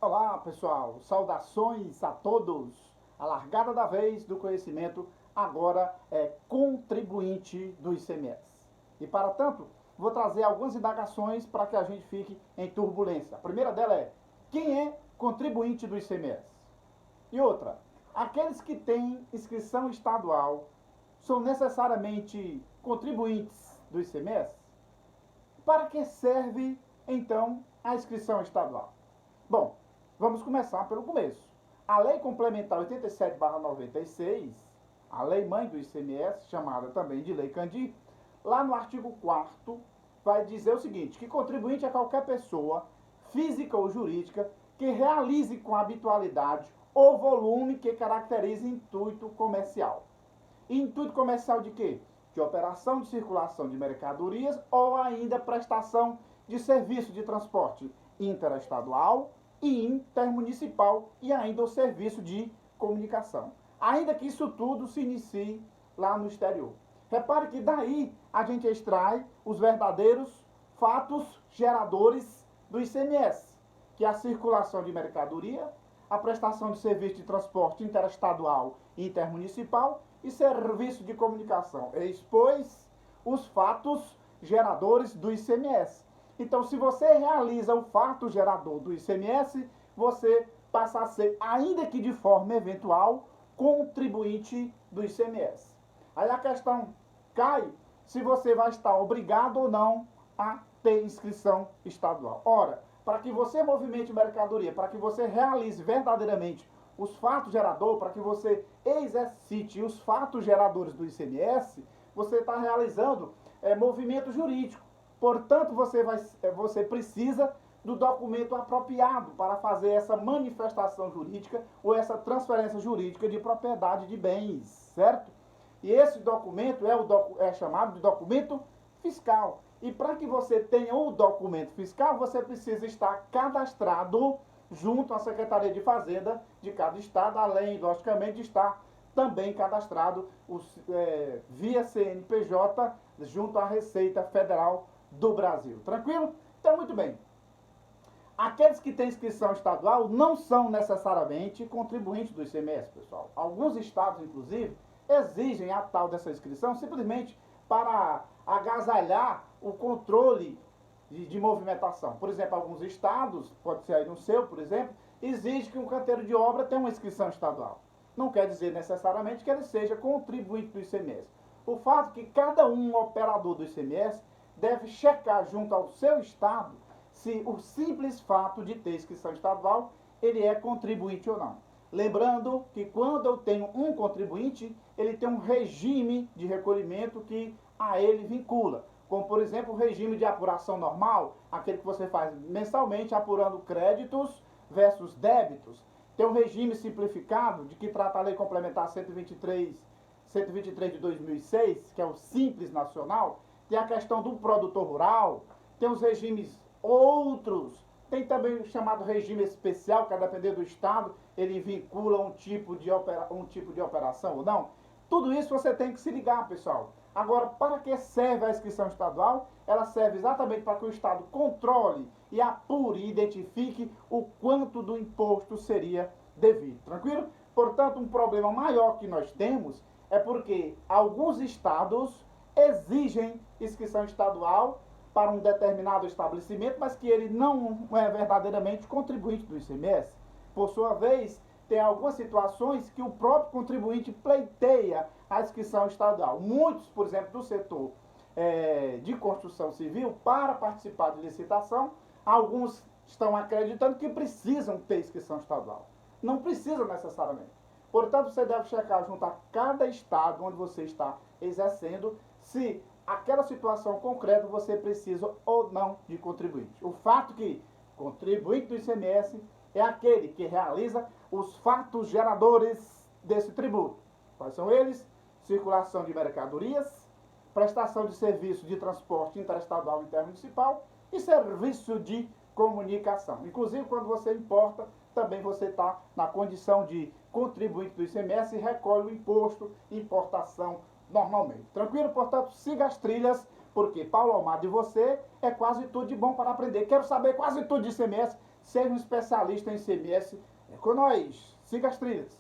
Olá pessoal, saudações a todos. A largada da vez do conhecimento agora é contribuinte do ICMS. E para tanto, vou trazer algumas indagações para que a gente fique em turbulência. A primeira dela é: quem é contribuinte do ICMS? E outra: aqueles que têm inscrição estadual são necessariamente contribuintes do ICMS? Para que serve então a inscrição estadual? Bom, vamos começar pelo começo. A Lei Complementar 87/96, a lei mãe do ICMS, chamada também de Lei Candir, lá no artigo 4º, vai dizer o seguinte: que contribuinte é qualquer pessoa, física ou jurídica, que realize com habitualidade o volume que caracteriza intuito comercial. Intuito comercial de quê? De operação de circulação de mercadorias ou ainda prestação de serviço de transporte interestadual e intermunicipal e ainda o serviço de comunicação. Ainda que isso tudo se inicie lá no exterior. Repare que daí a gente extrai os verdadeiros fatos geradores do ICMS, que é a circulação de mercadoria, a prestação de serviço de transporte interestadual e intermunicipal e serviço de comunicação. Expôs os fatos geradores do ICMS. Então, se você realiza o fato gerador do ICMS, você passa a ser, ainda que de forma eventual, contribuinte do ICMS. Aí a questão cai se você vai estar obrigado ou não a ter inscrição estadual. Ora, para que você movimente mercadoria, para que você realize verdadeiramente os fatos geradores, para que você exercite os fatos geradores do ICMS, você está realizando movimento jurídico. Portanto, você precisa do documento apropriado para fazer essa manifestação jurídica ou essa transferência jurídica de propriedade de bens, certo? E esse documento é chamado de documento fiscal. E para que você tenha o documento fiscal, você precisa estar cadastrado junto à Secretaria de Fazenda de cada estado, além, logicamente, de estar também cadastrado via CNPJ junto à Receita Federal do Brasil. Tranquilo? Então, muito bem. Aqueles que têm inscrição estadual não são necessariamente contribuintes do ICMS, pessoal. Alguns estados, inclusive, exigem a tal dessa inscrição simplesmente para agasalhar o controle de movimentação. Por exemplo, alguns estados, pode ser aí no seu, por exemplo, exige que um canteiro de obra tenha uma inscrição estadual. Não quer dizer necessariamente que ele seja contribuinte do ICMS. O fato é que cada um operador do ICMS deve checar junto ao seu estado se o simples fato de ter inscrição estadual, ele é contribuinte ou não. Lembrando que quando eu tenho um contribuinte, ele tem um regime de recolhimento que a ele vincula. Como, por exemplo, o regime de apuração normal, aquele que você faz mensalmente apurando créditos versus débitos. Tem um regime simplificado, de que trata a Lei Complementar 123 de 2006, que é o Simples Nacional. Tem a questão do produtor rural, tem os regimes outros, tem também o chamado regime especial, que a depender do estado, ele vincula um tipo de operação ou não. Tudo isso você tem que se ligar, pessoal. Agora, para que serve a inscrição estadual? Ela serve exatamente para que o estado controle e apure e identifique o quanto do imposto seria devido. Tranquilo? Portanto, um problema maior que nós temos é porque alguns estados exigem inscrição estadual para um determinado estabelecimento, mas que ele não é verdadeiramente contribuinte do ICMS. Por sua vez, tem algumas situações que o próprio contribuinte pleiteia a inscrição estadual. Muitos, por exemplo, do setor de construção civil, para participar de licitação, alguns estão acreditando que precisam ter inscrição estadual. Não precisa necessariamente. Portanto, você deve checar junto a cada estado onde você está exercendo se aquela situação concreta você precisa ou não de contribuinte. O fato que contribuinte do ICMS é aquele que realiza os fatos geradores desse tributo. Quais são eles? Circulação de mercadorias, prestação de serviço de transporte interestadual e intermunicipal e serviço de comunicação. Inclusive, quando você importa, também você está na condição de contribuinte do ICMS e recolhe o imposto importação normalmente. Tranquilo? Portanto, siga as trilhas, porque Paulo Almada e você é quase tudo de bom para aprender. Quero saber quase tudo de ICMS. seja um especialista em ICMS com nós. Siga as trilhas.